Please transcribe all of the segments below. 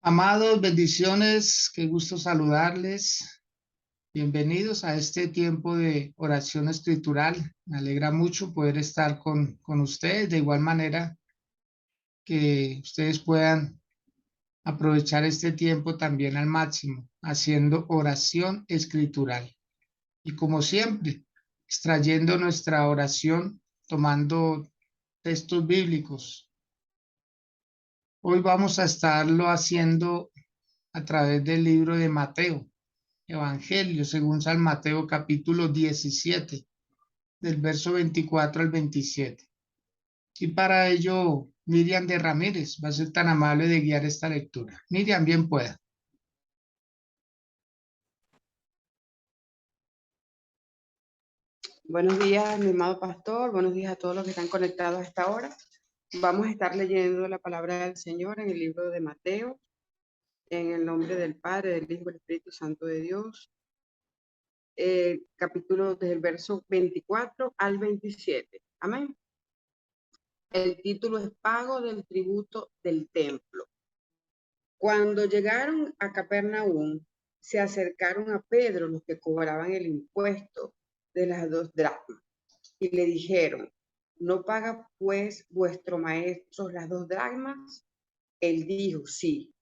Amados, bendiciones, qué gusto saludarles. Bienvenidos a este tiempo de oración escritural. Me alegra mucho poder estar con ustedes, de igual manera que ustedes puedan aprovechar este tiempo también al máximo, haciendo oración escritural. Y como siempre, extrayendo nuestra oración, tomando textos bíblicos. Hoy vamos a estarlo haciendo a través del libro de Mateo. Evangelio según San Mateo capítulo 17, del verso 24 al 27. Y para ello, Miriam de Ramírez va a ser tan amable de guiar esta lectura. Miriam, bien pueda. Buenos días, mi amado pastor. Buenos días a todos los que están conectados a esta hora. Vamos a estar leyendo la palabra del Señor en el libro de Mateo, en el nombre del Padre, del Hijo y del Espíritu Santo de Dios. Capítulo desde el verso 24 al 27. Amén. El título es Pago del tributo del templo. Cuando llegaron a Capernaum, se acercaron a Pedro los que cobraban el impuesto de las 2 dracmas y le dijeron: ¿no paga pues vuestro maestro las 2 dracmas? Él dijo: sí.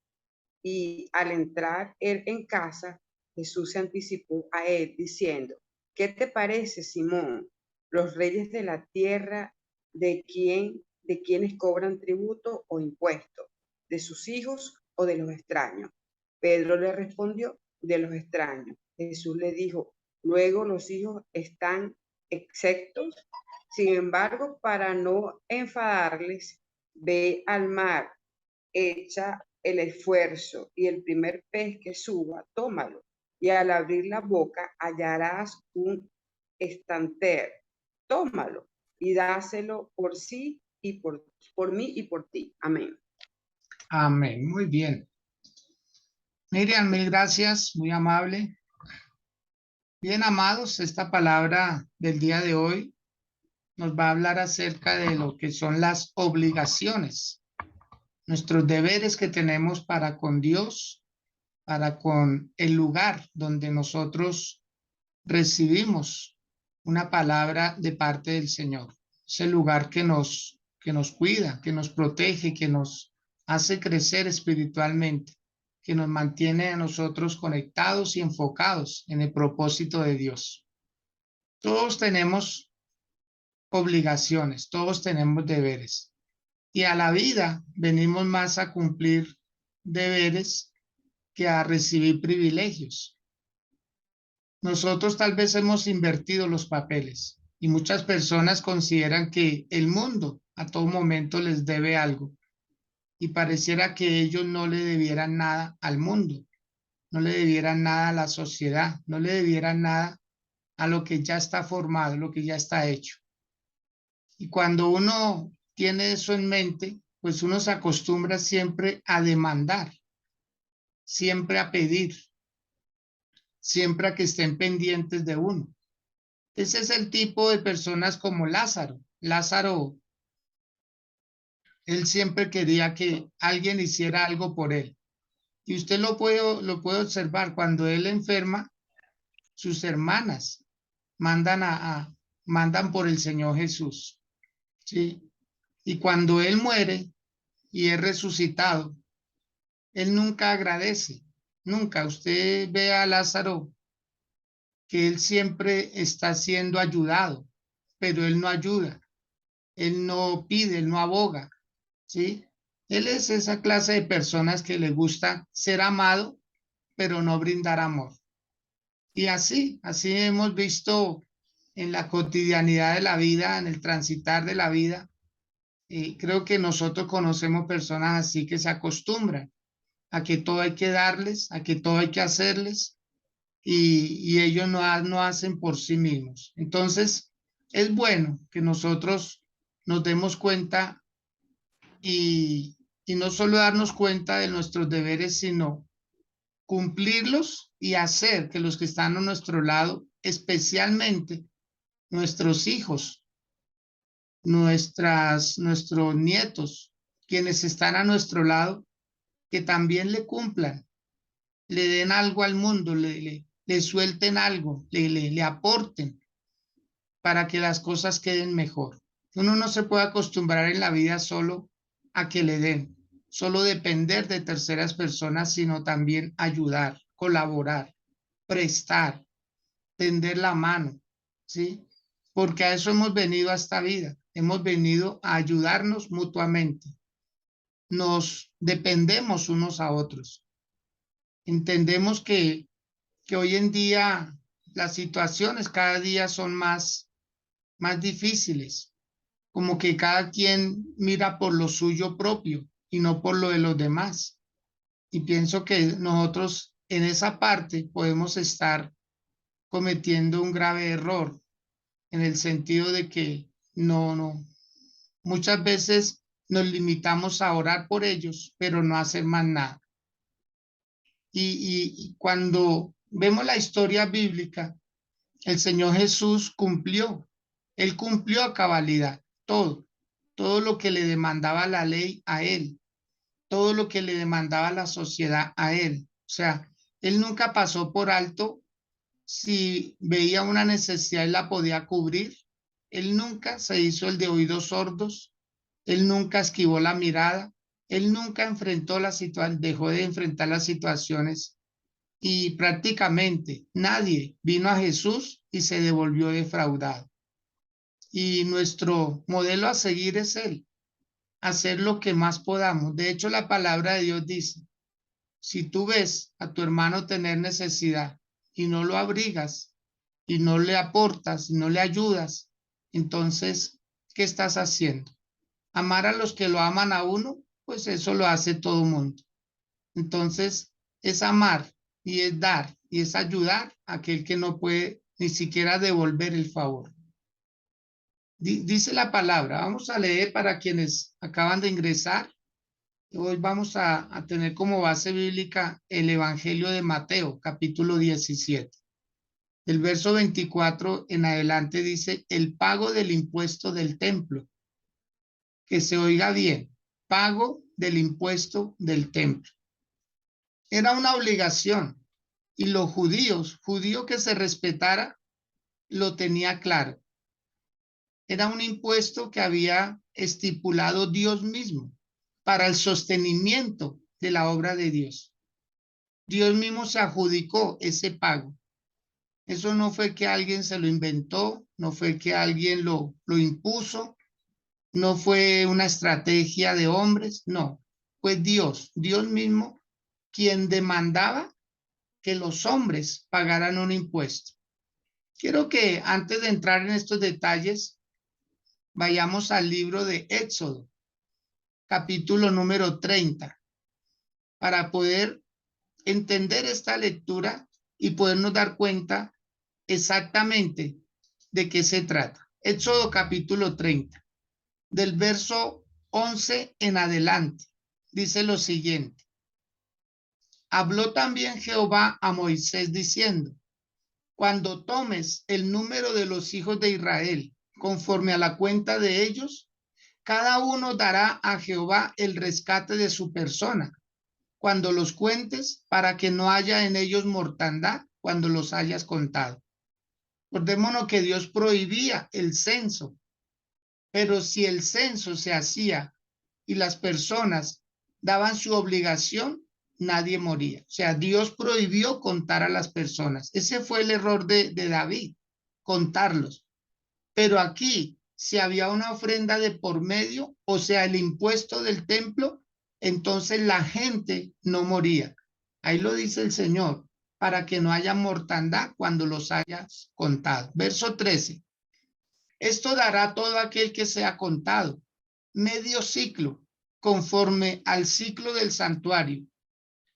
Y al entrar él en casa, Jesús se anticipó a él diciendo: ¿qué te parece, Simón? Los reyes de la tierra, ¿de quienes cobran tributo o impuesto? ¿De sus hijos o de los extraños? Pedro le respondió: de los extraños. Jesús le dijo: luego los hijos están exentos. Sin embargo, para no enfadarles, ve al mar, echa el esfuerzo y el primer pez que suba, tómalo. Y al abrir la boca hallarás un estanter. Tómalo y dáselo por sí y por mí y por ti. Amén. Amén. Muy bien. Miriam, mil gracias, muy amable. Bien, amados, esta palabra del día de hoy nos va a hablar acerca de lo que son las obligaciones, nuestros deberes que tenemos para con Dios, para con el lugar donde nosotros recibimos una palabra de parte del Señor. Es el lugar que nos cuida, que nos protege, que nos hace crecer espiritualmente, que nos mantiene a nosotros conectados y enfocados en el propósito de Dios. Todos tenemos obligaciones, todos tenemos deberes. Y a la vida venimos más a cumplir deberes que a recibir privilegios. Nosotros tal vez hemos invertido los papeles y muchas personas consideran que el mundo a todo momento les debe algo y pareciera que ellos no le debieran nada al mundo, no le debieran nada a la sociedad, no le debieran nada a lo que ya está formado, lo que ya está hecho. Y cuando uno tiene eso en mente, pues uno se acostumbra siempre a demandar, siempre a pedir, siempre a que estén pendientes de uno. Ese es el tipo de personas como Lázaro. Lázaro, él siempre quería que alguien hiciera algo por él. Y usted lo puede observar, cuando él enferma, sus hermanas mandan, mandan por el Señor Jesús. ¿Sí? Y cuando él muere y es resucitado, él nunca agradece, nunca. Usted ve a Lázaro que él siempre está siendo ayudado, pero él no ayuda, él no pide, él no aboga, ¿sí? Él es esa clase de personas que le gusta ser amado, pero no brindar amor. Y así hemos visto en la cotidianidad de la vida, en el transitar de la vida. Creo que nosotros conocemos personas así que se acostumbran a que todo hay que darles, a que todo hay que hacerles y ellos no hacen por sí mismos. Entonces, es bueno que nosotros nos demos cuenta y no solo darnos cuenta de nuestros deberes, sino cumplirlos y hacer que los que están a nuestro lado, especialmente nuestros hijos, nuestros nietos, quienes están a nuestro lado, que también le cumplan, le den algo al mundo, le suelten algo, le aporten para que las cosas queden mejor. Uno no se puede acostumbrar en la vida solo a que le den, solo depender de terceras personas, sino también ayudar, colaborar, prestar, tender la mano, ¿sí? Porque a eso hemos venido a esta vida, hemos venido a ayudarnos mutuamente, nos dependemos unos a otros. Entendemos que hoy en día las situaciones cada día son más difíciles, como que cada quien mira por lo suyo propio y no por lo de los demás. Y pienso que nosotros en esa parte podemos estar cometiendo un grave error en el sentido de que muchas veces nos limitamos a orar por ellos, pero no a hacer más nada. Y cuando vemos la historia bíblica, el Señor Jesús cumplió, Él cumplió a cabalidad todo lo que le demandaba la ley a Él, todo lo que le demandaba la sociedad a Él. O sea, Él nunca pasó por alto si veía una necesidad y la podía cubrir. Él nunca se hizo el de oídos sordos, Él nunca esquivó la mirada, Él nunca enfrentó la situación, dejó de enfrentar las situaciones y prácticamente nadie vino a Jesús y se devolvió defraudado. Y nuestro modelo a seguir es Él, hacer lo que más podamos. De hecho, la palabra de Dios dice, si tú ves a tu hermano tener necesidad y no lo abrigas y no le aportas y no le ayudas, entonces, ¿qué estás haciendo? Amar a los que lo aman a uno, pues eso lo hace todo mundo. Entonces, es amar y es dar y es ayudar a aquel que no puede ni siquiera devolver el favor. Dice la palabra, vamos a leer para quienes acaban de ingresar. Hoy vamos a tener como base bíblica el Evangelio de Mateo, capítulo 17. El verso 24 en adelante dice, el pago del impuesto del templo. Que se oiga bien, pago del impuesto del templo. Era una obligación y los judío que se respetara, lo tenía claro. Era un impuesto que había estipulado Dios mismo para el sostenimiento de la obra de Dios. Dios mismo se adjudicó ese pago. Eso no fue que alguien se lo inventó, no fue que alguien lo impuso, no fue una estrategia de hombres, no. Fue Dios mismo quien demandaba que los hombres pagaran un impuesto. Quiero que antes de entrar en estos detalles, vayamos al libro de Éxodo, capítulo número 30, para poder entender esta lectura y podernos dar cuenta exactamente de qué se trata. Éxodo capítulo 30, del verso 11 en adelante, dice lo siguiente. Habló también Jehová a Moisés diciendo, cuando tomes el número de los hijos de Israel, conforme a la cuenta de ellos, cada uno dará a Jehová el rescate de su persona, cuando los cuentes, para que no haya en ellos mortandad cuando los hayas contado. Acordémonos que Dios prohibía el censo, pero si el censo se hacía y las personas daban su obligación, nadie moría. O sea, Dios prohibió contar a las personas. Ese fue el error de David, contarlos. Pero aquí, si había una ofrenda de por medio, o sea, el impuesto del templo, entonces la gente no moría. Ahí lo dice el Señor, para que no haya mortandad cuando los hayas contado. Verso 13. Esto dará todo aquel que sea contado, medio ciclo, conforme al ciclo del santuario.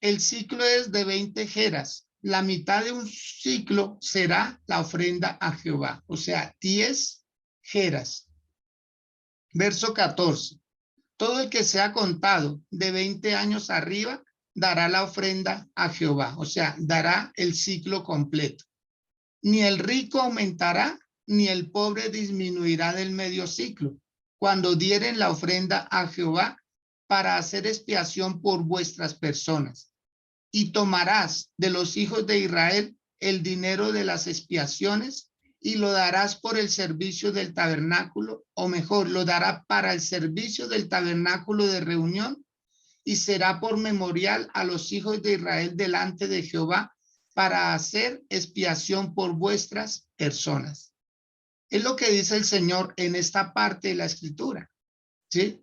El ciclo es de 20 jeras. La mitad de un ciclo será la ofrenda a Jehová, o sea, 10 jeras. Verso 14. Todo el que sea contado de 20 años arriba dará la ofrenda a Jehová, o sea, dará el ciclo completo. Ni el rico aumentará, ni el pobre disminuirá del medio ciclo, cuando dieren la ofrenda a Jehová, para hacer expiación por vuestras personas. Y tomarás de los hijos de Israel el dinero de las expiaciones y lo darás por el servicio del tabernáculo, o mejor, lo dará para el servicio del tabernáculo de reunión, y será por memorial a los hijos de Israel delante de Jehová para hacer expiación por vuestras personas. Es lo que dice el Señor en esta parte de la escritura, ¿sí?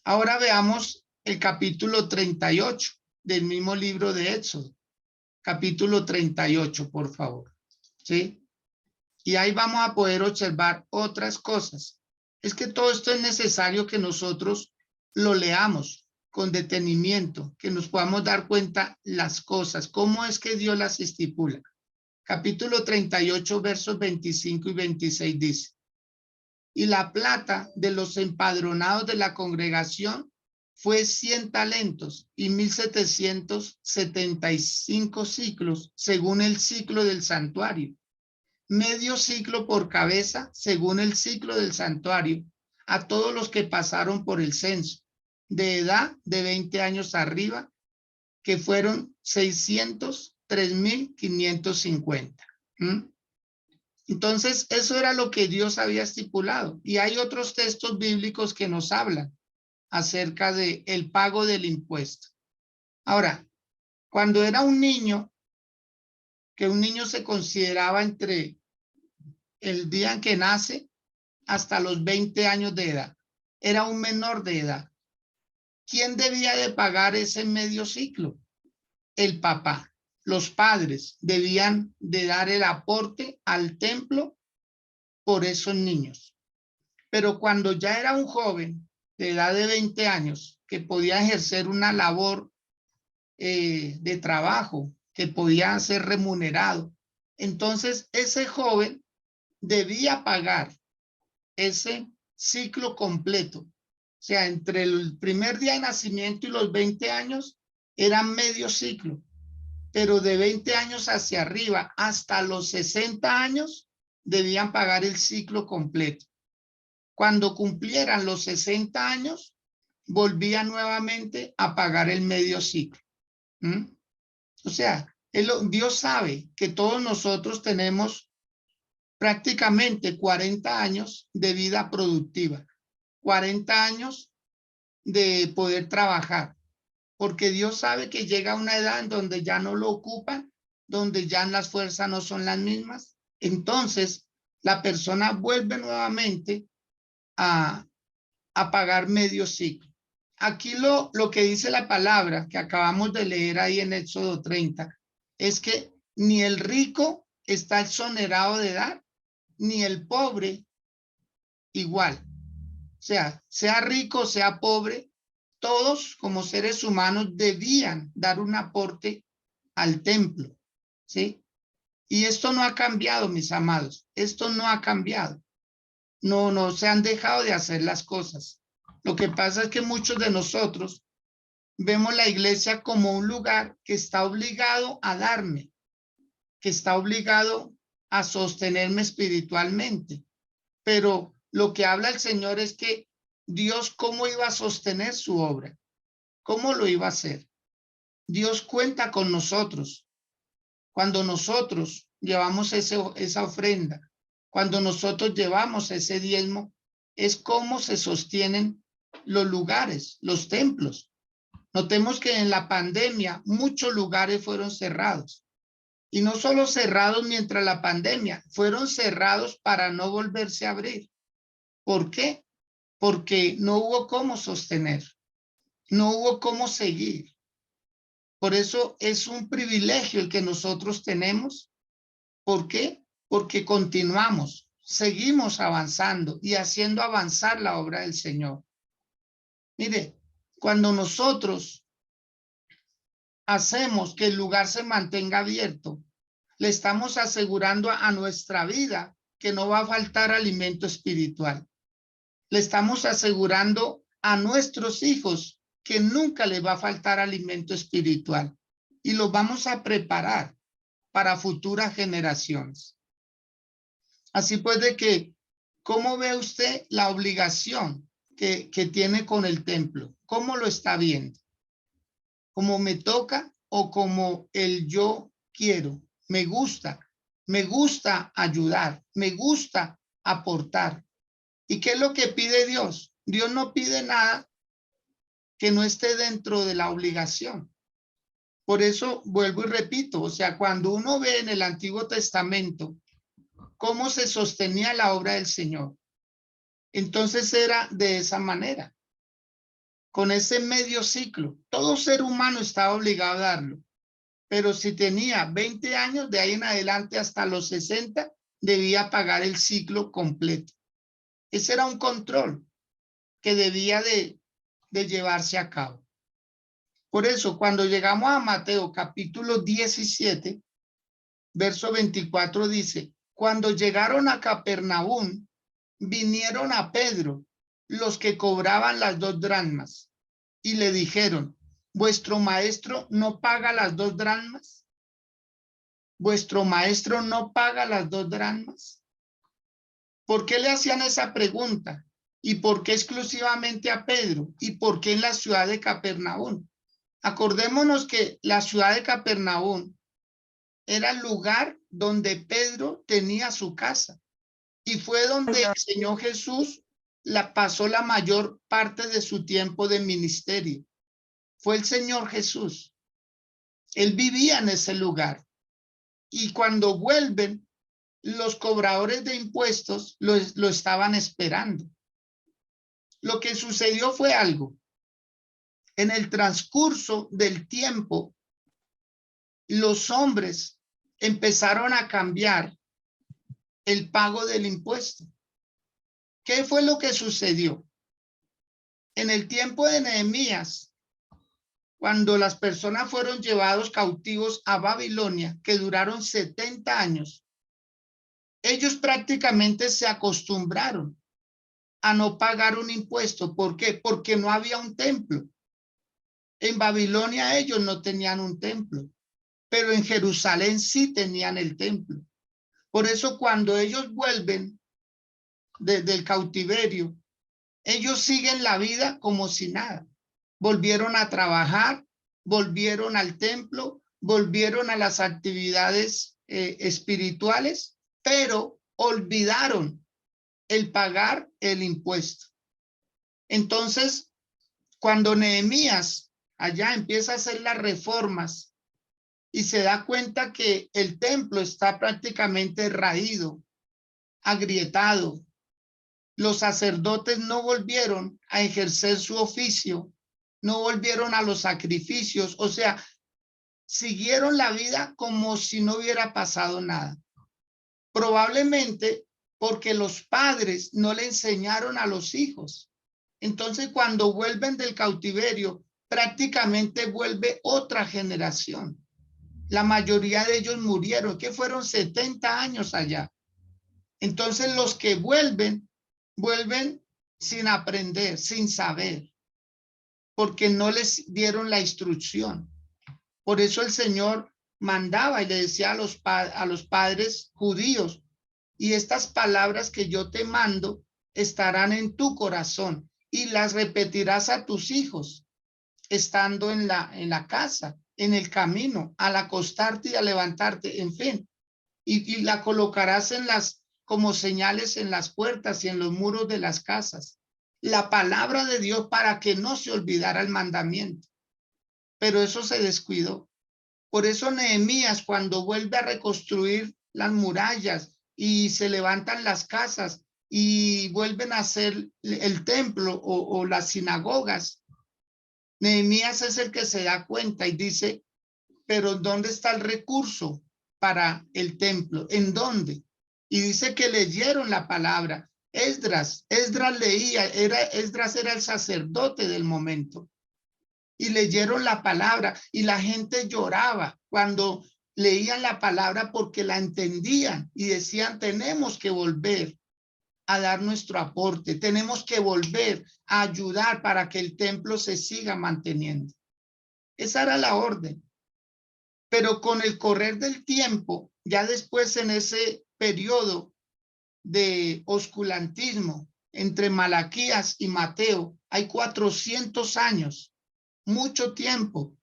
Ahora veamos el capítulo 38 del mismo libro de Éxodo. Capítulo 38, por favor, ¿sí? Y ahí vamos a poder observar otras cosas. Es que todo esto es necesario que nosotros lo leamos con detenimiento, que nos podamos dar cuenta las cosas, cómo es que Dios las estipula. Capítulo 38, versos 25 y 26 dice: y la plata de los empadronados de la congregación fue 100 talentos y 1775 ciclos, según el ciclo del santuario. Medio ciclo por cabeza, según el ciclo del santuario, a todos los que pasaron por el censo, de edad de 20 años arriba, que fueron 603,550. Entonces, eso era lo que Dios había estipulado. Y hay otros textos bíblicos que nos hablan acerca de el pago del impuesto. Ahora, cuando era un niño, que un niño se consideraba entre el día en que nace hasta los 20 años de edad, era un menor de edad. ¿Quién debía de pagar ese medio ciclo? El papá. Los padres debían de dar el aporte al templo por esos niños. Pero cuando ya era un joven de edad de 20 años que podía ejercer una labor de trabajo, que podía ser remunerado, entonces ese joven debía pagar ese ciclo completo. O sea, entre el primer día de nacimiento y los 20 años era medio ciclo, pero de 20 años hacia arriba hasta los 60 años debían pagar el ciclo completo. Cuando cumplieran los 60 años, volvían nuevamente a pagar el medio ciclo. O sea, Dios sabe que todos nosotros tenemos prácticamente 40 años de vida productiva, 40 años de poder trabajar, porque Dios sabe que llega una edad en donde ya no lo ocupan, donde ya las fuerzas no son las mismas. Entonces, la persona vuelve nuevamente a pagar medio ciclo. Aquí lo que dice la palabra que acabamos de leer ahí en Éxodo 30 es que ni el rico está exonerado de dar, ni el pobre igual. O sea rico, sea pobre, todos como seres humanos debían dar un aporte al templo, ¿sí? Y esto no ha cambiado, mis amados, esto no ha cambiado. No se han dejado de hacer las cosas. Lo que pasa es que muchos de nosotros vemos la iglesia como un lugar que está obligado a darme, que está obligado a sostenerme espiritualmente. Pero lo que habla el Señor es que Dios, ¿cómo iba a sostener su obra? ¿Cómo lo iba a hacer? Dios cuenta con nosotros. Cuando nosotros llevamos esa ofrenda, cuando nosotros llevamos ese diezmo, es cómo se sostienen los lugares, los templos. Notemos que en la pandemia muchos lugares fueron cerrados. Y no solo cerrados mientras la pandemia, fueron cerrados para no volverse a abrir. ¿Por qué? Porque no hubo cómo sostener, no hubo cómo seguir. Por eso es un privilegio el que nosotros tenemos. ¿Por qué? Porque continuamos, seguimos avanzando y haciendo avanzar la obra del Señor. Mire, cuando nosotros hacemos que el lugar se mantenga abierto, le estamos asegurando a nuestra vida que no va a faltar alimento espiritual. Le estamos asegurando a nuestros hijos que nunca les va a faltar alimento espiritual y los vamos a preparar para futuras generaciones. Así pues de que, ¿cómo ve usted la obligación que tiene con el templo. ¿Cómo lo está viendo? ¿Como me toca o como el yo quiero? Me gusta ayudar, me gusta aportar. ¿Y qué es lo que pide Dios? Dios no pide nada que no esté dentro de la obligación. Por eso vuelvo y repito, o sea, cuando uno ve en el Antiguo Testamento cómo se sostenía la obra del Señor, entonces era de esa manera, con ese medio ciclo. Todo ser humano estaba obligado a darlo, pero si tenía 20 años, de ahí en adelante hasta los 60, debía pagar el ciclo completo. Ese era un control que debía de llevarse a cabo. Por eso, cuando llegamos a Mateo capítulo 17, verso 24 dice, cuando llegaron a Capernaum, vinieron a Pedro los que cobraban las 2 dracmas y le dijeron, ¿vuestro maestro no paga las 2 dracmas? ¿Vuestro maestro no paga las 2 dracmas? ¿Por qué le hacían esa pregunta? ¿Y por qué exclusivamente a Pedro? ¿Y por qué en la ciudad de Capernaum? Acordémonos que la ciudad de Capernaum era el lugar donde Pedro tenía su casa y fue donde el Señor Jesús pasó la mayor parte de su tiempo de ministerio. Fue el Señor Jesús. Él vivía en ese lugar. Y cuando vuelven, los cobradores de impuestos lo estaban esperando. Lo que sucedió fue algo. En el transcurso del tiempo, los hombres empezaron a cambiar el pago del impuesto. ¿Qué fue lo que sucedió? En el tiempo de Nehemías, cuando las personas fueron llevados cautivos a Babilonia, que duraron 70 años, ellos prácticamente se acostumbraron a no pagar un impuesto. ¿Por qué? Porque no había un templo. En Babilonia ellos no tenían un templo, pero en Jerusalén sí tenían el templo. Por eso cuando ellos vuelven del cautiverio, ellos siguen la vida como si nada. Volvieron a trabajar, volvieron al templo, volvieron a las actividades espirituales, pero olvidaron el pagar el impuesto. Entonces, cuando Nehemías allá empieza a hacer las reformas y se da cuenta que el templo está prácticamente raído, agrietado, los sacerdotes no volvieron a ejercer su oficio, no volvieron a los sacrificios, o sea, siguieron la vida como si no hubiera pasado nada. Probablemente porque los padres no le enseñaron a los hijos. Entonces, cuando vuelven del cautiverio, prácticamente vuelve otra generación. La mayoría de ellos murieron, que fueron 70 años allá. Entonces, los que vuelven sin aprender, sin saber, porque no les dieron la instrucción. Por eso el Señor mandaba y le decía a los padres judíos, y estas palabras que yo te mando estarán en tu corazón y las repetirás a tus hijos, estando en la casa, en el camino, al acostarte y al levantarte, en fin, y la colocarás como señales en las puertas y en los muros de las casas. La palabra de Dios para que no se olvidara el mandamiento. Pero eso se descuidó. Por eso Nehemías, cuando vuelve a reconstruir las murallas y se levantan las casas y vuelven a hacer el templo o las sinagogas, Nehemías es el que se da cuenta y dice, pero ¿dónde está el recurso para el templo? ¿En dónde? Y dice que leyeron la palabra. Esdras leía, Esdras era el sacerdote del momento. Y leyeron la palabra y la gente lloraba cuando leían la palabra porque la entendían y decían, tenemos que volver a dar nuestro aporte, tenemos que volver a ayudar para que el templo se siga manteniendo. Esa era la orden. Pero con el correr del tiempo, ya después en ese periodo de oscurantismo, entre Malaquías y Mateo hay 400 años, mucho tiempo.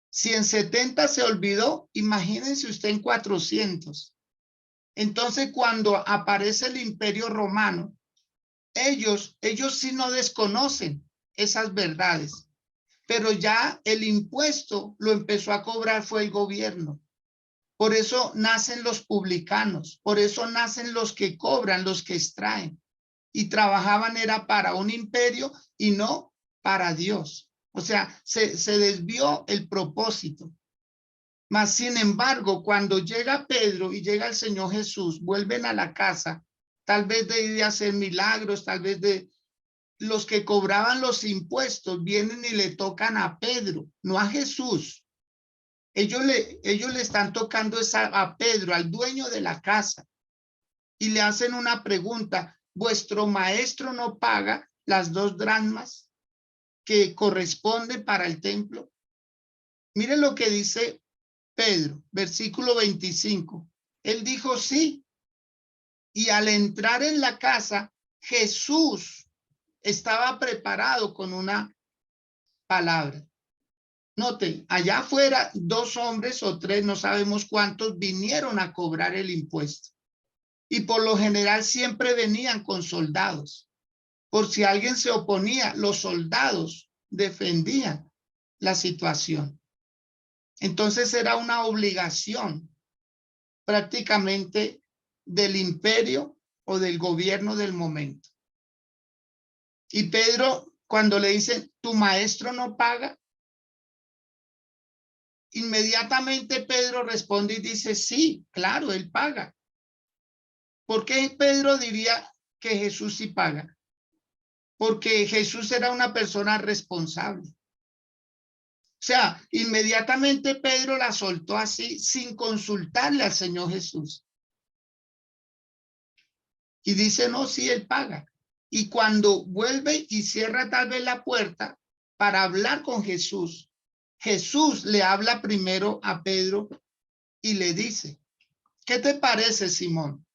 Si en 70 se olvidó, imagínense usted en 400. Entonces, cuando aparece el Imperio Romano, ellos sí no desconocen esas verdades, pero ya el impuesto lo empezó a cobrar fue el gobierno. Por eso nacen los publicanos, por eso nacen los que cobran, los que extraen. Y trabajaban era para un imperio y no para Dios. O sea, se desvió el propósito. Mas, sin embargo, cuando llega Pedro y llega el Señor Jesús, vuelven a la casa, tal vez de ir a hacer milagros, tal vez de los que cobraban los impuestos, vienen y le tocan a Pedro, no a Jesús. Ellos le están tocando a Pedro, al dueño de la casa, y le hacen una pregunta: ¿vuestro maestro no paga las 2 dracmas que corresponden para el templo? Miren lo que dice Pedro, versículo 25. Él dijo sí, y al entrar en la casa, Jesús estaba preparado con una palabra. Noten, allá afuera 2 hombres o 3, no sabemos cuántos, vinieron a cobrar el impuesto. Y por lo general siempre venían con soldados. Por si alguien se oponía, los soldados defendían la situación. Entonces era una obligación prácticamente del imperio o del gobierno del momento. Y Pedro, cuando le dicen, tu maestro no paga, inmediatamente Pedro responde y dice, sí, claro, él paga. ¿Por qué Pedro diría que Jesús sí paga? Porque Jesús era una persona responsable. O sea, inmediatamente Pedro la soltó así, sin consultarle al Señor Jesús. Y dice, no, sí, él paga. Y cuando vuelve y cierra tal vez la puerta para hablar con Jesús, Jesús le habla primero a Pedro y le dice, ¿qué te parece, Simón?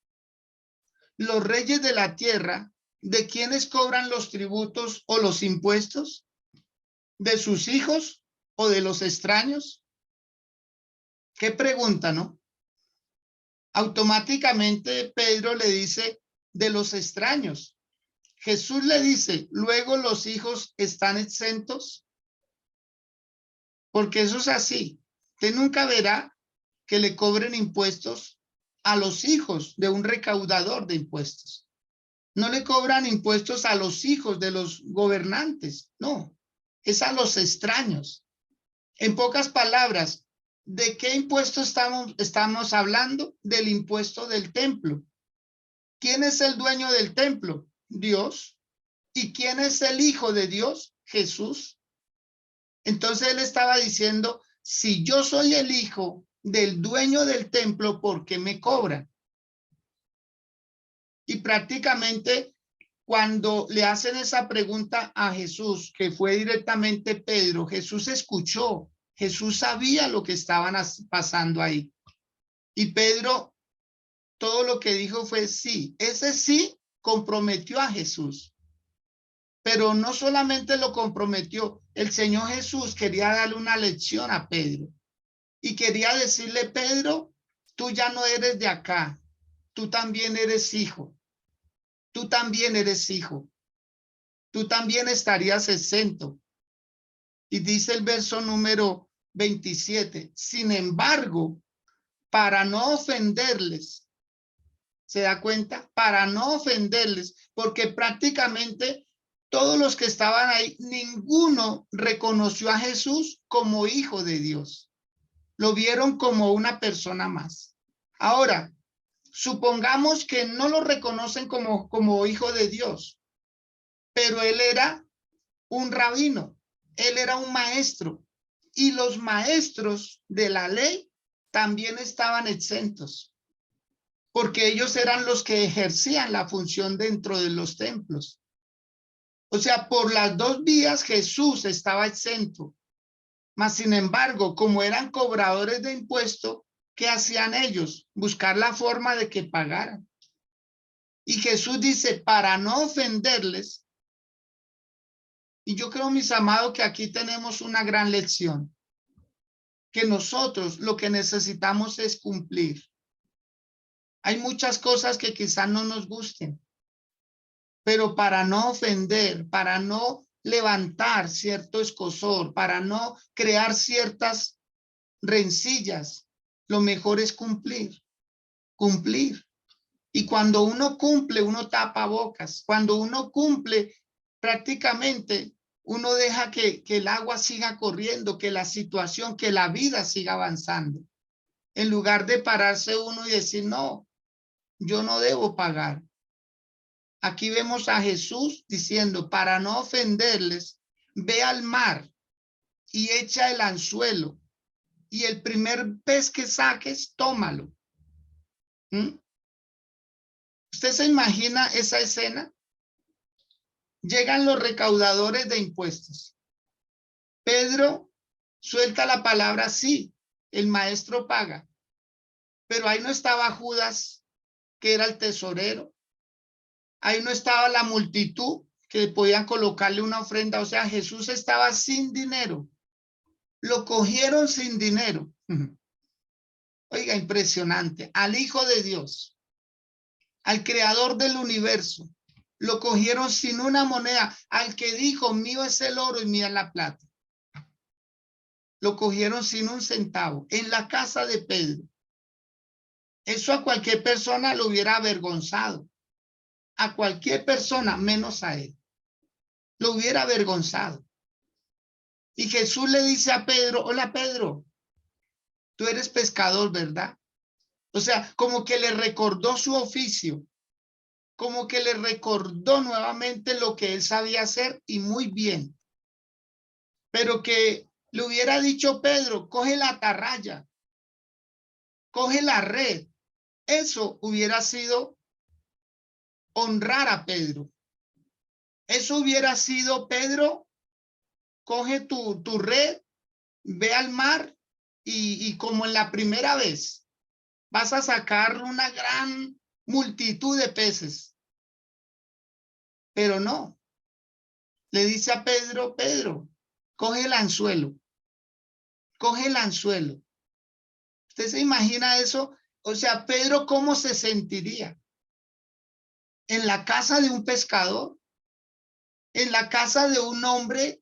Los reyes de la tierra, ¿de quiénes cobran los tributos o los impuestos? ¿De sus hijos o de los extraños? ¿Qué pregunta, no? Automáticamente Pedro le dice, de los extraños. Jesús le dice, luego los hijos están exentos, porque eso es así. Usted nunca verá que le cobren impuestos a los hijos de un recaudador de impuestos. No le cobran impuestos a los hijos de los gobernantes, no, es a los extraños. En pocas palabras, ¿de qué impuesto estamos hablando? Del impuesto del templo. ¿Quién es el dueño del templo? Dios. ¿Y quién es el hijo de Dios? Jesús. Entonces él estaba diciendo, si yo soy el hijo del dueño del templo, ¿por qué me cobran? Y prácticamente cuando le hacen esa pregunta a Jesús, que fue directamente Pedro, Jesús escuchó, Jesús sabía lo que estaban pasando ahí. Y Pedro, todo lo que dijo fue sí. Ese sí comprometió a Jesús. Pero no solamente lo comprometió, el Señor Jesús quería darle una lección a Pedro. Y quería decirle, Pedro, tú ya no eres de acá, tú también eres hijo. Tú también eres hijo. Tú también estarías exento. Y dice el verso número 27, sin embargo, para no ofenderles, ¿se da cuenta? Para no ofenderles, porque prácticamente todos los que estaban ahí, ninguno reconoció a Jesús como hijo de Dios. Lo vieron como una persona más. Ahora, supongamos que no lo reconocen como hijo de Dios, pero él era un rabino, él era un maestro, y los maestros de la ley también estaban exentos, porque ellos eran los que ejercían la función dentro de los templos. O sea, por las 2 vías Jesús estaba exento, mas sin embargo, como eran cobradores de impuestos, ¿qué hacían ellos? Buscar la forma de que pagaran. Y Jesús dice, para no ofenderles, y yo creo, mis amados, que aquí tenemos una gran lección, que nosotros lo que necesitamos es cumplir. Hay muchas cosas que quizás no nos gusten, pero para no ofender, para no levantar cierto escozor, para no crear ciertas rencillas, lo mejor es cumplir, cumplir. Y cuando uno cumple, uno tapa bocas. Cuando uno cumple, prácticamente uno deja que el agua siga corriendo, que la situación, que la vida siga avanzando. En lugar de pararse uno y decir, no, yo no debo pagar. Aquí vemos a Jesús diciendo, para no ofenderles, ve al mar y echa el anzuelo. Y el primer pez que saques, tómalo. ¿Mm? ¿Usted se imagina esa escena? Llegan los recaudadores de impuestos. Pedro suelta la palabra sí, el maestro paga. Pero ahí no estaba Judas, que era el tesorero. Ahí no estaba la multitud que podían colocarle una ofrenda. O sea, Jesús estaba sin dinero. Lo cogieron sin dinero. Oiga, impresionante. Al Hijo de Dios, al Creador del universo, lo cogieron sin una moneda. Al que dijo, mío es el oro y mía es la plata. Lo cogieron sin un centavo en la casa de Pedro. Eso a cualquier persona lo hubiera avergonzado. A cualquier persona, menos a él. Lo hubiera avergonzado. Y Jesús le dice a Pedro, hola Pedro, tú eres pescador, ¿verdad? O sea, como que le recordó su oficio, como que le recordó nuevamente lo que él sabía hacer y muy bien. Pero que le hubiera dicho Pedro, coge la atarraya, coge la red. Eso hubiera sido honrar a Pedro. Eso hubiera sido, Pedro, coge tu red, ve al mar y como en la primera vez, vas a sacar una gran multitud de peces. Pero no, le dice a Pedro, Pedro, coge el anzuelo, coge el anzuelo. ¿Usted se imagina eso? O sea, Pedro, ¿cómo se sentiría? En la casa de un pescador, en la casa de un hombre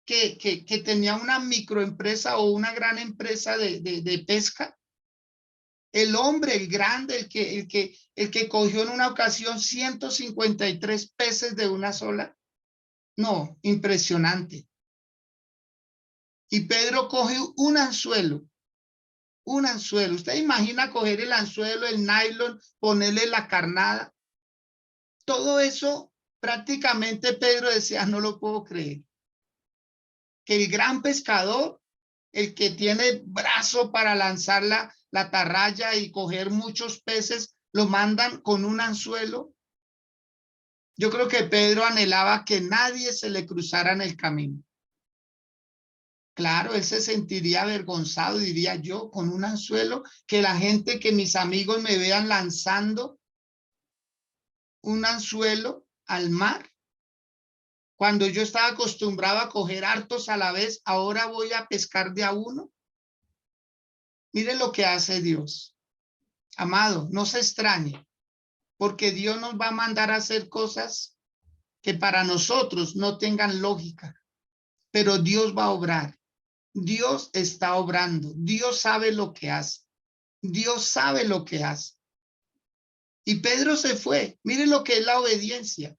que tenía una microempresa o una gran empresa de pesca. El hombre, el grande, el que cogió en una ocasión 153 peces de una sola. No, impresionante. Y Pedro coge un anzuelo. Un anzuelo. ¿Usted imagina coger el anzuelo, el nylon, ponerle la carnada? Todo eso prácticamente Pedro decía, no lo puedo creer. Que el gran pescador, el que tiene brazo para lanzar la atarraya y coger muchos peces, lo mandan con un anzuelo. Yo creo que Pedro anhelaba que nadie se le cruzara en el camino. Claro, él se sentiría avergonzado, diría yo, con un anzuelo, que la gente, que mis amigos me vean lanzando un anzuelo al mar. Cuando yo estaba acostumbrado a coger hartos a la vez, ahora voy a pescar de a uno. Mire lo que hace Dios. Amado, no se extrañe, porque Dios nos va a mandar a hacer cosas que para nosotros no tengan lógica, pero Dios va a obrar. Dios está obrando. Dios sabe lo que hace. Dios sabe lo que hace. Y Pedro se fue. Mire lo que es la obediencia.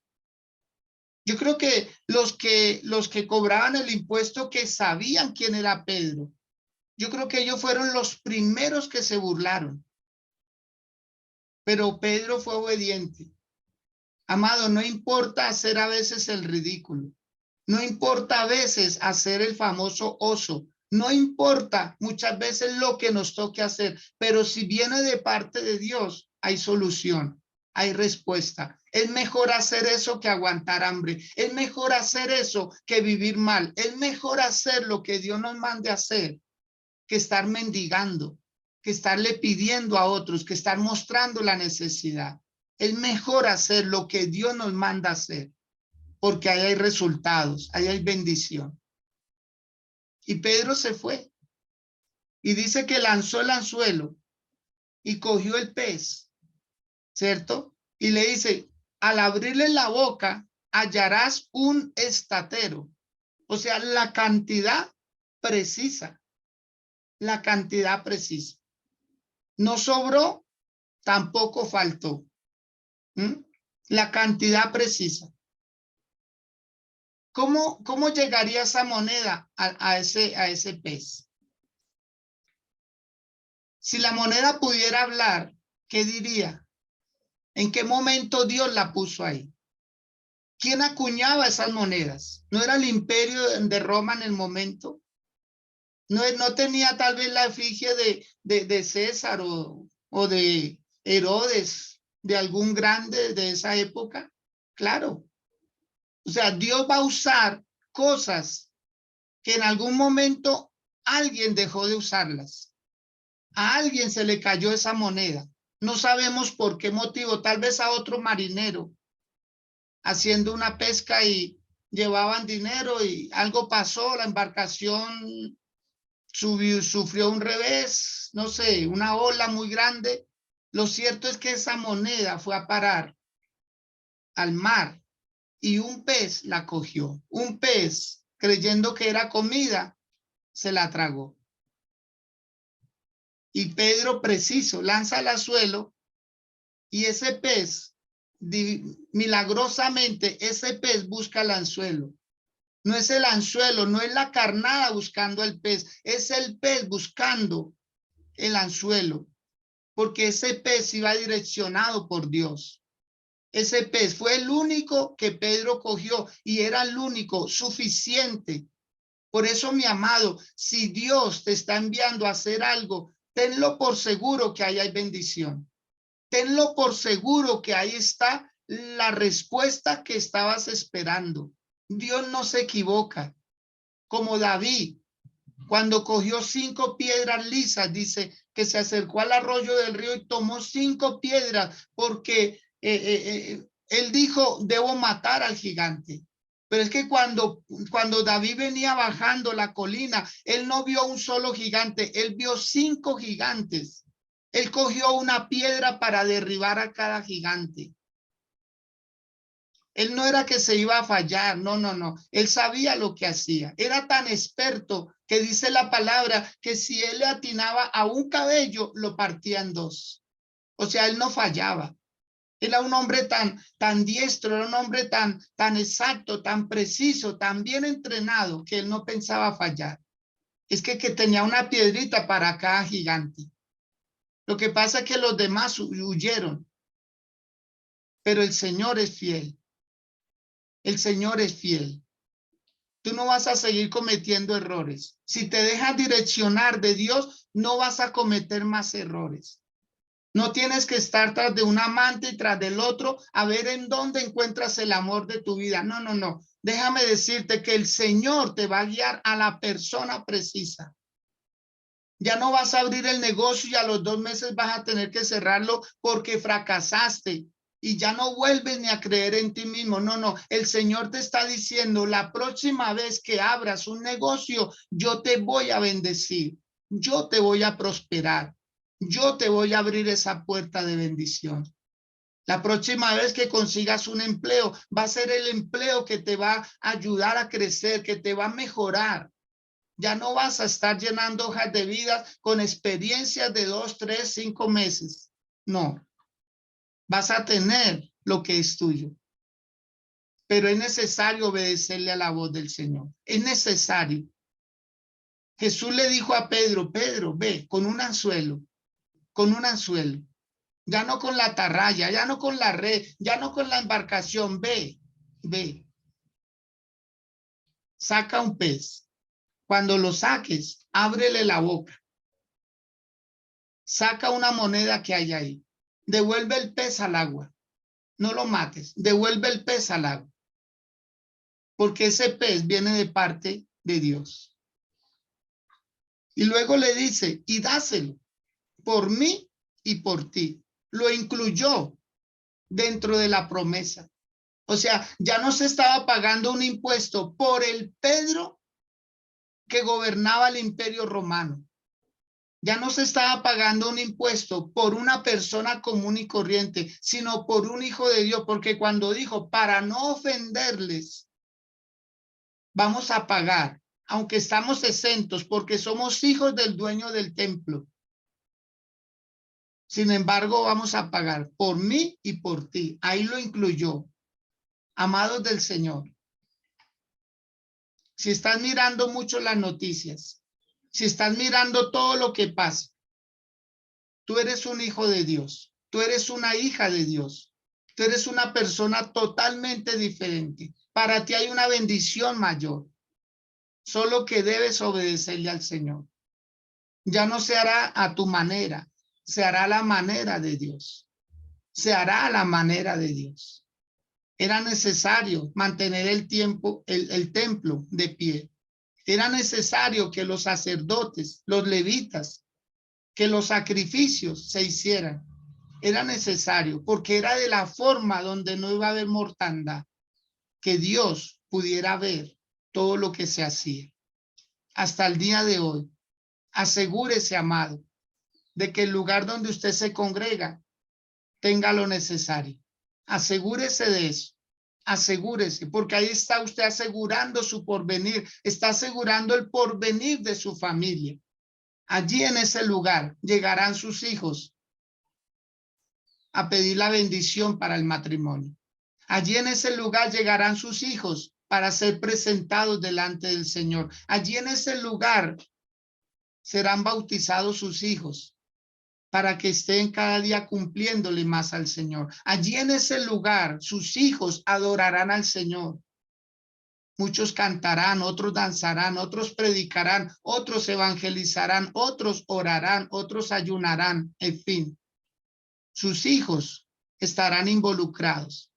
Yo creo que los que cobraban el impuesto, que sabían quién era Pedro, yo creo que ellos fueron los primeros que se burlaron. Pero Pedro fue obediente. Amado, no importa hacer a veces el ridículo. No importa a veces hacer el famoso oso. No importa muchas veces lo que nos toque hacer, pero si viene de parte de Dios, hay solución, hay respuesta. Es mejor hacer eso que aguantar hambre. Es mejor hacer eso que vivir mal. Es mejor hacer lo que Dios nos mande hacer que estar mendigando, que estarle pidiendo a otros, que estar mostrando la necesidad. Es mejor hacer lo que Dios nos manda hacer, porque ahí hay resultados, ahí hay bendición. Y Pedro se fue y dice que lanzó el anzuelo y cogió el pez, ¿cierto? Y le dice, al abrirle la boca, hallarás un estatero. O sea, la cantidad precisa, la cantidad precisa. No sobró, tampoco faltó. ¿Mm? La cantidad precisa. ¿Cómo llegaría esa moneda a ese pez? Si la moneda pudiera hablar, ¿qué diría? ¿En qué momento Dios la puso ahí? ¿Quién acuñaba esas monedas? ¿No era el imperio de Roma en el momento? ¿No tenía tal vez la efigie de César o de Herodes, de algún grande de esa época? Claro. O sea, Dios va a usar cosas que en algún momento alguien dejó de usarlas. A alguien se le cayó esa moneda. No sabemos por qué motivo, tal vez a otro marinero haciendo una pesca y llevaban dinero y algo pasó, la embarcación sufrió un revés, no sé, una ola muy grande. Lo cierto es que esa moneda fue a parar al mar y un pez la cogió. Un pez, creyendo que era comida, se la tragó. Y Pedro preciso lanza el anzuelo y ese pez, milagrosamente, ese pez busca el anzuelo. No es el anzuelo, no es la carnada buscando el pez, es el pez buscando el anzuelo, porque ese pez iba direccionado por Dios. Ese pez fue el único que Pedro cogió y era el único suficiente. Por eso, mi amado, si Dios te está enviando a hacer algo, tenlo por seguro que ahí hay bendición. Tenlo por seguro que ahí está la respuesta que estabas esperando. Dios no se equivoca. Como David, cuando cogió 5 piedras lisas, dice que se acercó al arroyo del río y tomó 5 piedras porque él dijo, debo matar al gigante. Pero es que cuando David venía bajando la colina, él no vio un solo gigante, él vio 5 gigantes. Él cogió una piedra para derribar a cada gigante. Él no era que se iba a fallar, no. Él sabía lo que hacía. Era tan experto que dice la palabra que si él le atinaba a un cabello, lo partía en 2. O sea, él no fallaba. Era un hombre tan diestro, era un hombre tan exacto, tan preciso, tan bien entrenado que él no pensaba fallar. Es que tenía una piedrita para cada gigante. Lo que pasa es que los demás huyeron, pero el Señor es fiel. El Señor es fiel. Tú no vas a seguir cometiendo errores. Si te dejas direccionar de Dios, no vas a cometer más errores. No tienes que estar tras de un amante y tras del otro a ver en dónde encuentras el amor de tu vida. No. Déjame decirte que el Señor te va a guiar a la persona precisa. Ya no vas a abrir el negocio y a los 2 meses vas a tener que cerrarlo porque fracasaste y ya no vuelves ni a creer en ti mismo. No. El Señor te está diciendo, la próxima vez que abras un negocio, yo te voy a bendecir, yo te voy a prosperar, yo te voy a abrir esa puerta de bendición. La próxima vez que consigas un empleo, va a ser el empleo que te va a ayudar a crecer, que te va a mejorar. Ya no vas a estar llenando hojas de vida con experiencias de 2, 3, 5 meses. No, vas a tener lo que es tuyo. Pero es necesario obedecerle a la voz del Señor. Es necesario. Jesús le dijo a Pedro, Pedro, ve con un anzuelo, con un anzuelo. Ya no con la atarraya, ya no con la red, ya no con la embarcación, ve. Saca un pez. Cuando lo saques, ábrele la boca. Saca una moneda que hay ahí. Devuelve el pez al agua. No lo mates. Devuelve el pez al agua. Porque ese pez viene de parte de Dios. Y luego le dice, y dáselo por mí y por ti. Lo incluyó. dentro de la promesa. O sea, ya no se estaba pagando un impuesto por el Pedro que gobernaba el imperio romano. Ya no se estaba pagando un impuesto por una persona común y corriente, sino por un hijo de Dios, porque cuando dijo, para no ofenderles, vamos a pagar, aunque estamos exentos, porque somos hijos del dueño del templo. Sin embargo, vamos a pagar por mí y por ti. Ahí lo incluyó. Amados del Señor, si estás mirando mucho las noticias, si estás mirando todo lo que pasa, tú eres un hijo de Dios, tú eres una hija de Dios, tú eres una persona totalmente diferente. Para ti hay una bendición mayor, solo que debes obedecerle al Señor. Ya no se hará a tu manera, se hará a la manera de Dios. Se hará a la manera de Dios. Era necesario mantener el templo de pie. Era necesario que los sacerdotes, los levitas, que los sacrificios se hicieran. Era necesario porque era de la forma donde no iba a haber mortandad, que Dios pudiera ver todo lo que se hacía. Hasta el día de hoy, asegúrese, amado, de que el lugar donde usted se congrega tenga lo necesario. Asegúrese de eso. Asegúrese, porque ahí está usted asegurando su porvenir, está asegurando el porvenir de su familia. Allí en ese lugar llegarán sus hijos a pedir la bendición para el matrimonio. Allí en ese lugar llegarán sus hijos para ser presentados delante del Señor. Allí en ese lugar serán bautizados sus hijos para que estén cada día cumpliéndole más al Señor. Allí en ese lugar sus hijos adorarán al Señor. Muchos cantarán, otros danzarán, otros predicarán, otros evangelizarán, otros orarán, otros ayunarán, en fin. Sus hijos estarán involucrados.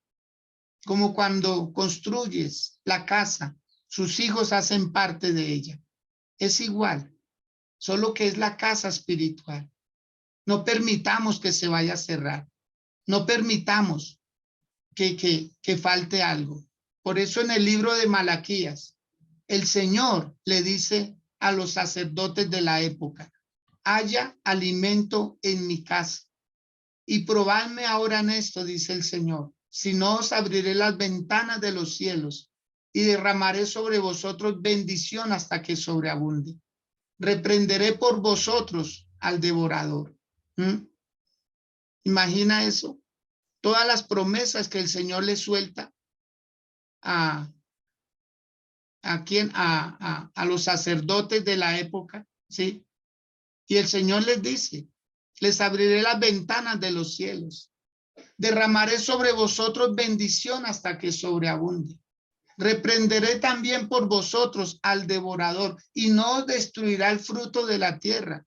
Como cuando construyes la casa, sus hijos hacen parte de ella. Es igual, solo que es la casa espiritual. No permitamos que se vaya a cerrar. No permitamos que falte algo. Por eso en el libro de Malaquías, el Señor le dice a los sacerdotes de la época, haya alimento en mi casa. Y probadme ahora en esto, dice el Señor, si no os abriré las ventanas de los cielos y derramaré sobre vosotros bendición hasta que sobreabunde. Reprenderé por vosotros al devorador. Imagina eso. Todas las promesas que el Señor le suelta a los sacerdotes de la época, ¿sí? Y el Señor les dice, les abriré las ventanas de los cielos, derramaré sobre vosotros bendición hasta que sobreabunde. Reprenderé también por vosotros al devorador y no os destruirá el fruto de la tierra,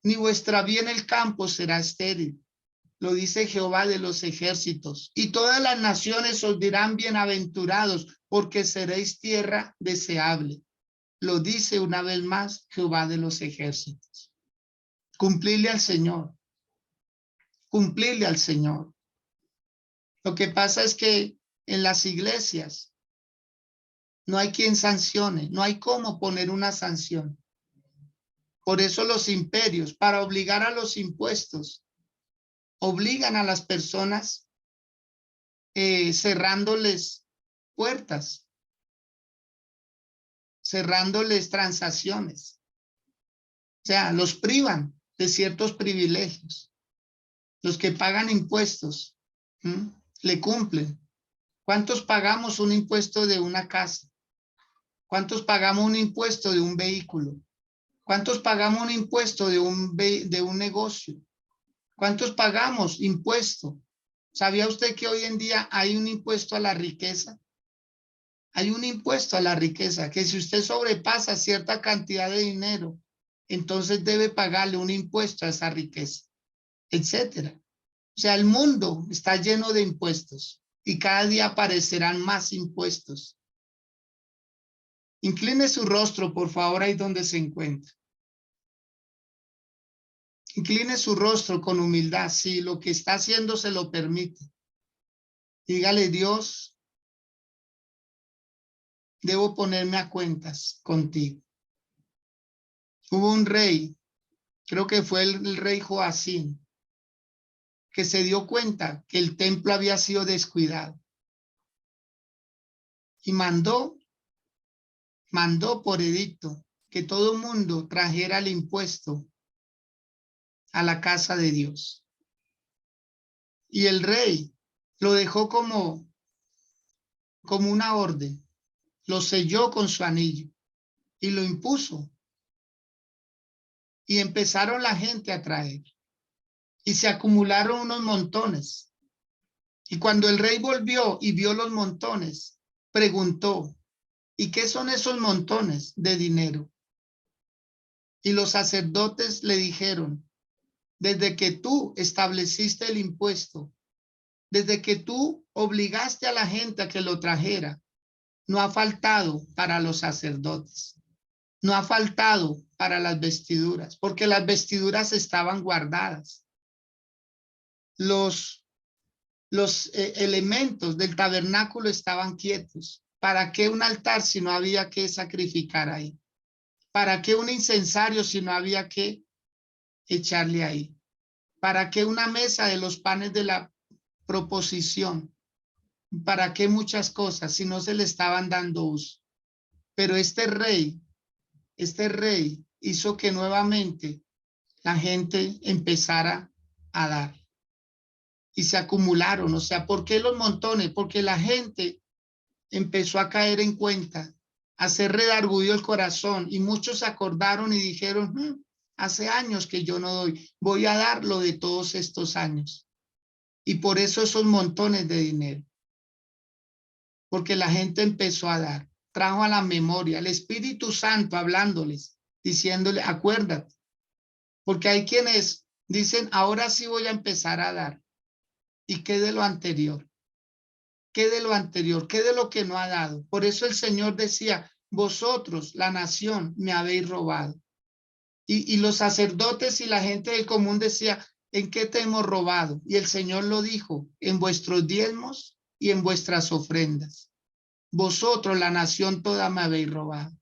ni vuestra bien el campo será estéril. Lo dice Jehová de los ejércitos. Y todas las naciones os dirán bienaventurados, porque seréis tierra deseable. Lo dice una vez más Jehová de los ejércitos. Cumplirle al Señor. Cumplirle al Señor. Lo que pasa es que en las iglesias no hay quien sancione, no hay cómo poner una sanción. Por eso los imperios, para obligar a los impuestos, obligan a las personas cerrándoles puertas, cerrándoles transacciones. O sea, los privan de ciertos privilegios. Los que pagan impuestos, le cumplen. ¿Cuántos pagamos un impuesto de una casa? ¿Cuántos pagamos un impuesto de un vehículo? ¿Cuántos pagamos un impuesto de un negocio? ¿Cuántos pagamos impuesto? ¿Sabía usted que hoy en día hay un impuesto a la riqueza? Hay un impuesto a la riqueza, que si usted sobrepasa cierta cantidad de dinero, entonces debe pagarle un impuesto a esa riqueza, etcétera. O sea, el mundo está lleno de impuestos y cada día aparecerán más impuestos. Incline su rostro, por favor, ahí donde se encuentra. Incline su rostro con humildad, si lo que está haciendo se lo permite. Dígale, Dios, debo ponerme a cuentas contigo. Hubo un rey, creo que fue el rey Joacim, que se dio cuenta que el templo había sido descuidado y mandó por edicto que todo el mundo trajera el impuesto a la casa de Dios. Y el rey lo dejó como una orden, lo selló con su anillo y lo impuso. Y empezaron la gente a traer y se acumularon unos montones. Y cuando el rey volvió y vio los montones, preguntó, ¿y qué son esos montones de dinero? Y los sacerdotes le dijeron, desde que tú estableciste el impuesto, desde que tú obligaste a la gente a que lo trajera, no ha faltado para los sacerdotes, no ha faltado para las vestiduras, porque las vestiduras estaban guardadas. Los elementos del tabernáculo estaban quietos. ¿Para qué un altar si no había que sacrificar ahí? ¿Para qué un incensario si no había que echarle ahí? ¿Para qué una mesa de los panes de la proposición? ¿Para qué muchas cosas si no se le estaban dando uso? Pero este rey hizo que nuevamente la gente empezara a dar y se acumularon. O sea, ¿por qué los montones? Porque la gente empezó a caer en cuenta, a ser redarguido el corazón y muchos se acordaron y dijeron, hace años que yo no doy, voy a dar lo de todos estos años. Y por eso esos montones de dinero, porque la gente empezó a dar, trajo a la memoria el Espíritu Santo hablándoles, diciéndole, acuérdate, porque hay quienes dicen, ahora sí voy a empezar a dar. ¿Y qué de lo anterior? ¿Qué de lo anterior? ¿Qué de lo que no ha dado? Por eso el Señor decía, vosotros, la nación, me habéis robado. Y los sacerdotes y la gente del común decía, ¿en qué te hemos robado? Y el Señor lo dijo, en vuestros diezmos y en vuestras ofrendas. Vosotros, la nación toda, me habéis robado.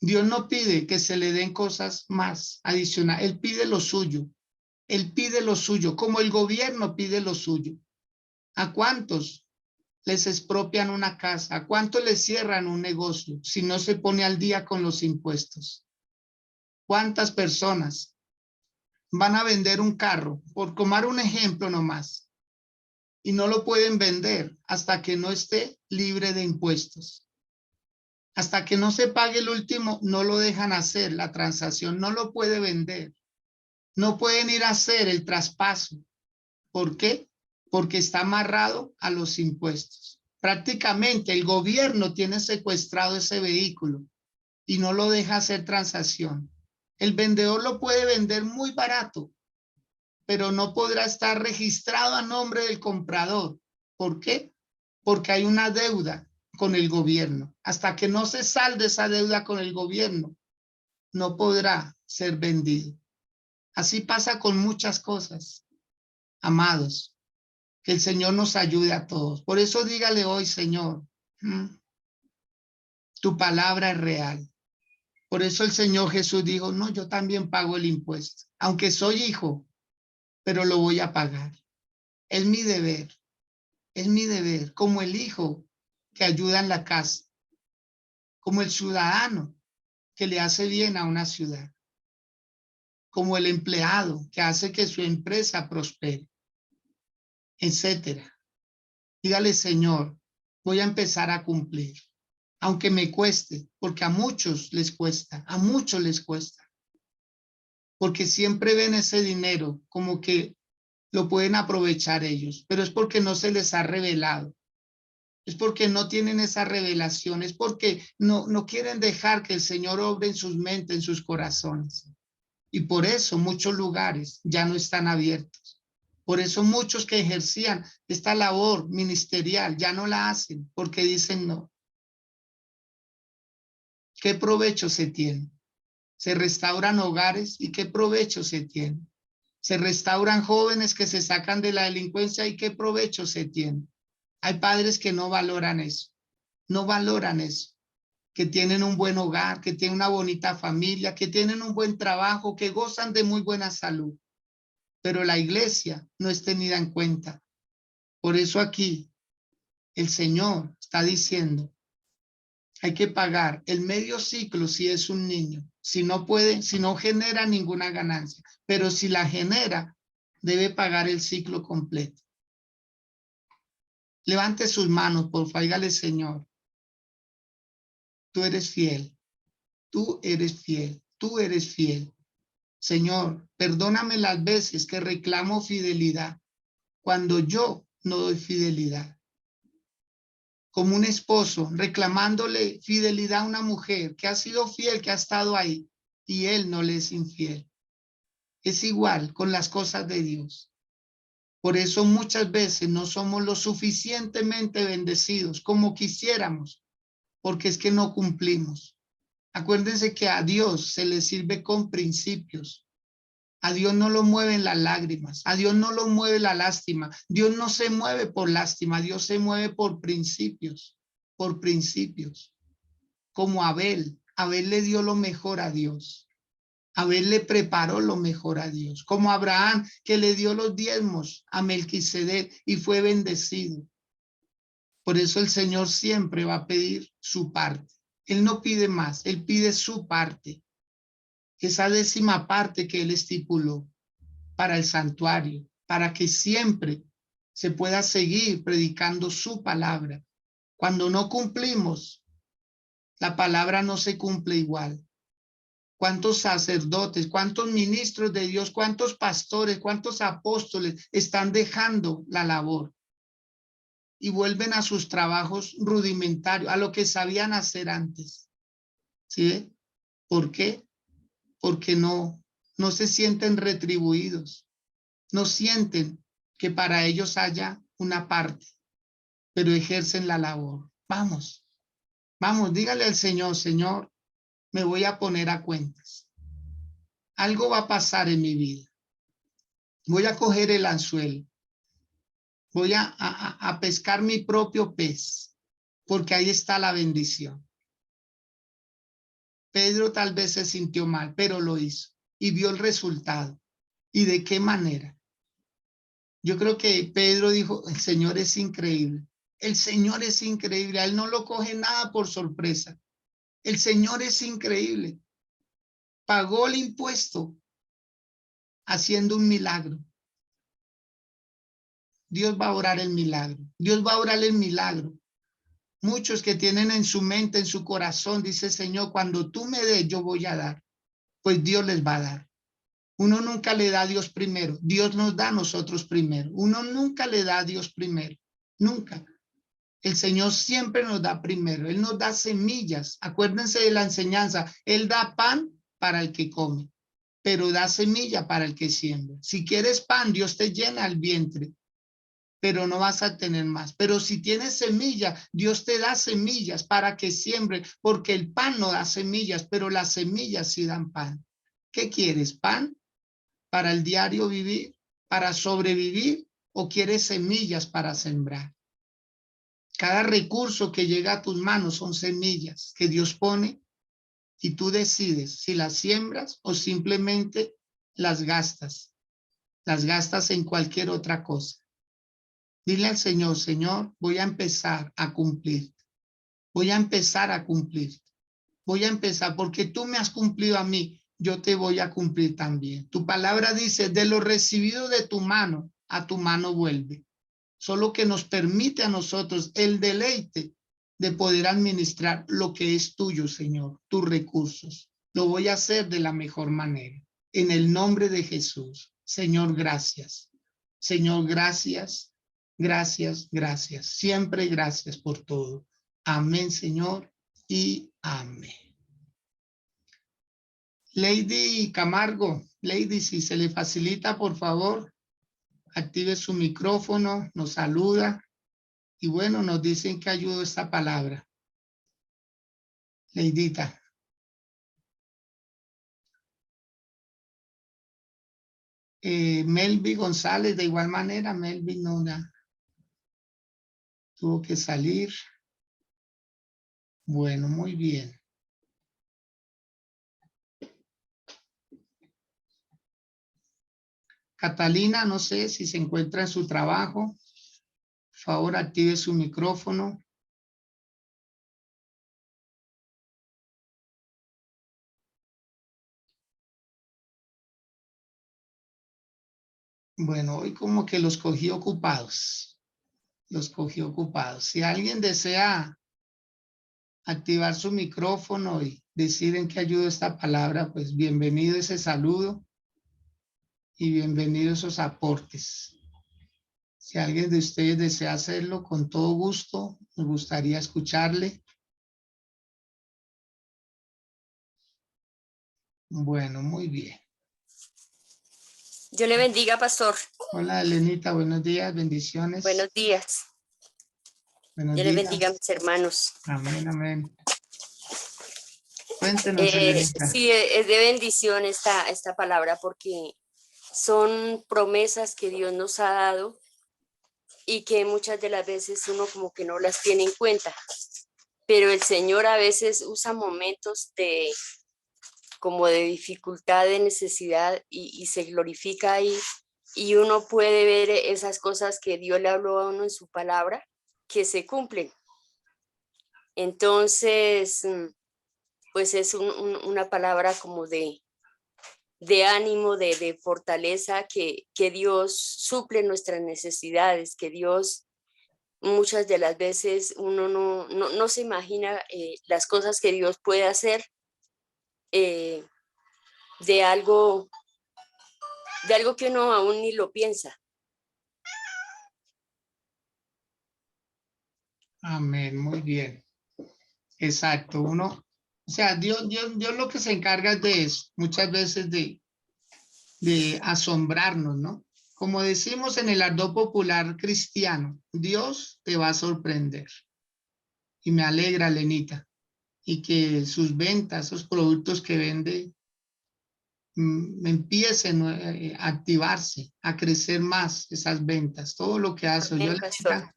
Dios no pide que se le den cosas más adicionales. Él pide lo suyo. Él pide lo suyo, como el gobierno pide lo suyo. ¿A cuántos les expropian una casa? ¿A cuántos les cierran un negocio si no se pone al día con los impuestos? ¿Cuántas personas van a vender un carro, por tomar un ejemplo nomás, y no lo pueden vender hasta que no esté libre de impuestos? Hasta que no se pague el último, no lo dejan hacer la transacción, no lo puede vender. No pueden ir a hacer el traspaso. ¿Por qué? Porque está amarrado a los impuestos. Prácticamente el gobierno tiene secuestrado ese vehículo y no lo deja hacer transacción. El vendedor lo puede vender muy barato, pero no podrá estar registrado a nombre del comprador. ¿Por qué? Porque hay una deuda con el gobierno. Hasta que no se salde esa deuda con el gobierno, no podrá ser vendido. Así pasa con muchas cosas, amados. Que el Señor nos ayude a todos. Por eso dígale hoy, Señor, tu palabra es real. Por eso el Señor Jesús dijo, no, yo también pago el impuesto, aunque soy hijo, pero lo voy a pagar. Es mi deber, como el hijo que ayuda en la casa, como el ciudadano que le hace bien a una ciudad, como el empleado que hace que su empresa prospere, etcétera. Dígale, Señor, voy a empezar a cumplir, aunque me cueste, porque a muchos les cuesta, porque siempre ven ese dinero como que lo pueden aprovechar ellos, pero es porque no se les ha revelado, es porque no tienen esa revelación, es porque no quieren dejar que el Señor obre en sus mentes, en sus corazones. Y por eso muchos lugares ya no están abiertos. Por eso muchos que ejercían esta labor ministerial ya no la hacen, porque dicen no. ¿Qué provecho se tiene? Se restauran hogares y qué provecho se tiene. Se restauran jóvenes que se sacan de la delincuencia y qué provecho se tiene. Hay padres que no valoran eso, no valoran eso, que tienen un buen hogar, que tienen una bonita familia, que tienen un buen trabajo, que gozan de muy buena salud. Pero la iglesia no es tenida en cuenta. Por eso aquí el Señor está diciendo, hay que pagar el medio ciclo si es un niño, si no puede, si no genera ninguna ganancia, pero si la genera, debe pagar el ciclo completo. Levante sus manos, por favor, dígale, Señor, tú eres fiel, tú eres fiel, tú eres fiel. Señor, perdóname las veces que reclamo fidelidad cuando yo no doy fidelidad. Como un esposo reclamándole fidelidad a una mujer que ha sido fiel, que ha estado ahí, y él no le es infiel. Es igual con las cosas de Dios. Por eso muchas veces no somos lo suficientemente bendecidos como quisiéramos, porque es que no cumplimos. Acuérdense que a Dios se le sirve con principios. A Dios no lo mueven las lágrimas, a Dios no lo mueve la lástima. Dios no se mueve por lástima, Dios se mueve por principios, por principios. Como Abel, Abel le dio lo mejor a Dios. Abel le preparó lo mejor a Dios, como Abraham, que le dio los diezmos a Melquisedec y fue bendecido. Por eso el Señor siempre va a pedir su parte. Él no pide más, Él pide su parte. Esa 10ª parte que Él estipuló para el santuario, para que siempre se pueda seguir predicando su palabra. Cuando no cumplimos, la palabra no se cumple igual. ¿Cuántos sacerdotes, cuántos ministros de Dios, cuántos pastores, cuántos apóstoles están dejando la labor y vuelven a sus trabajos rudimentarios, a lo que sabían hacer antes? ¿Sí? ¿Por qué? Porque no se sienten retribuidos, no sienten que para ellos haya una parte, pero ejercen la labor. Vamos, dígale al Señor, Señor, me voy a poner a cuentas. Algo va a pasar en mi vida. Voy a coger el anzuelo. Voy a pescar mi propio pez, porque ahí está la bendición. Pedro tal vez se sintió mal, pero lo hizo y vio el resultado. ¿Y de qué manera? Yo creo que Pedro dijo, el Señor es increíble. El Señor es increíble. A él no lo coge nada por sorpresa. El Señor es increíble. Pagó el impuesto haciendo un milagro. Dios va a orar el milagro. Dios va a orar el milagro. Muchos que tienen en su mente, en su corazón, dice Señor, cuando tú me des, yo voy a dar. Pues Dios les va a dar. Uno nunca le da a Dios primero. Dios nos da a nosotros primero. Uno nunca le da a Dios primero. Nunca. El Señor siempre nos da primero. Él nos da semillas. Acuérdense de la enseñanza. Él da pan para el que come, pero da semilla para el que siembra. Si quieres pan, Dios te llena el vientre, pero no vas a tener más. Pero si tienes semilla, Dios te da semillas para que siembre, porque el pan no da semillas, pero las semillas sí dan pan. ¿Qué quieres? ¿Pan para el diario vivir, para sobrevivir, o quieres semillas para sembrar? Cada recurso que llega a tus manos son semillas que Dios pone y tú decides si las siembras o simplemente las gastas en cualquier otra cosa. Dile al Señor, Señor, voy a empezar a cumplir. Voy a empezar a cumplir. Voy a empezar porque tú me has cumplido a mí. Yo te voy a cumplir también. Tu palabra dice, de lo recibido de tu mano, a tu mano vuelve. Solo que nos permite a nosotros el deleite de poder administrar lo que es tuyo, Señor, tus recursos. Lo voy a hacer de la mejor manera. En el nombre de Jesús. Señor, gracias. Señor, gracias. Gracias, gracias. Siempre gracias por todo. Amén, Señor, y amén. Lady Camargo, Lady, si se le facilita, por favor, active su micrófono, nos saluda y bueno, nos dicen que ayudó esta palabra. Leidita. Melvin González, de igual manera, Melvin no tuvo que salir. Bueno, muy bien. Catalina, no sé si se encuentra en su trabajo. Por favor, active su micrófono. Bueno, hoy como que los cogí ocupados. Los cogí ocupados. Si alguien desea activar su micrófono y decir en qué ayuda esta palabra, pues bienvenido ese saludo y bienvenidos esos aportes. Si alguien de ustedes desea hacerlo, con todo gusto, me gustaría escucharle. Bueno, muy bien. Dios le bendiga, pastor. Hola, Elenita, buenos días, bendiciones. Buenos días. Buenos Dios le días. bendiga a mis hermanos. Amén, amén. Cuéntenos, Elenita. Sí, es de bendición esta palabra porque son promesas que Dios nos ha dado y que muchas de las veces uno como que no las tiene en cuenta. Pero el Señor a veces usa momentos como de dificultad, de necesidad y se glorifica ahí. Y uno puede ver esas cosas que Dios le habló a uno en su palabra que se cumplen. Entonces, pues es una palabra como de ánimo, de fortaleza, que Dios suple nuestras necesidades, que Dios muchas de las veces uno no se imagina las cosas que Dios puede hacer de algo que uno aún ni lo piensa. Amén, muy bien. Exacto, uno, o sea, Dios lo que se encarga es de eso, muchas veces de asombrarnos, ¿no? Como decimos en el ardor popular cristiano, Dios te va a sorprender. Y me alegra, Lenita, y que sus ventas, esos productos que vende, empiecen a activarse, a crecer más esas ventas, todo lo que hace. Amén, Yo, pastor. Lenita,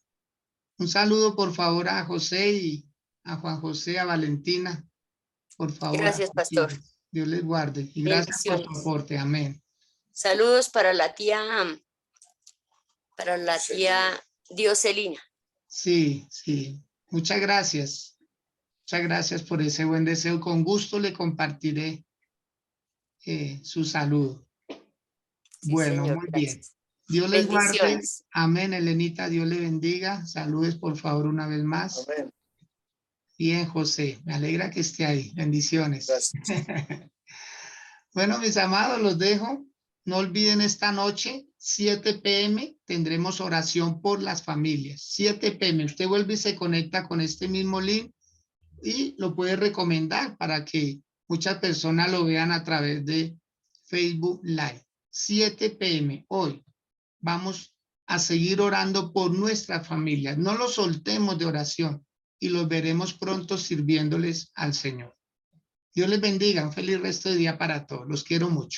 un saludo, por favor, a José y a Juan José, a Valentina. Por favor, Gracias, pastor. Dios les guarde y gracias por su Bendiciones. aporte. Amén. Saludos para la tía Dioselina. Sí, sí. Muchas gracias. Muchas gracias por ese buen deseo. Con gusto le compartiré su saludo. Sí, Bueno, señor, muy bien. gracias. Dios les guarde. Bendiciones. Amén, Elenita. Dios le bendiga. Saludes, por favor, una vez más. Amén. Bien, José. Me alegra que esté ahí. Bendiciones. Bueno, mis amados, los dejo. No olviden esta noche, 7 p.m., tendremos oración por las familias. 7 p.m. Usted vuelve y se conecta con este mismo link y lo puede recomendar para que muchas personas lo vean a través de Facebook Live. 7 p.m. hoy. Vamos a seguir orando por nuestras familias. No los soltemos de oración y los veremos pronto sirviéndoles al Señor. Dios les bendiga. Un feliz resto de día para todos. Los quiero mucho.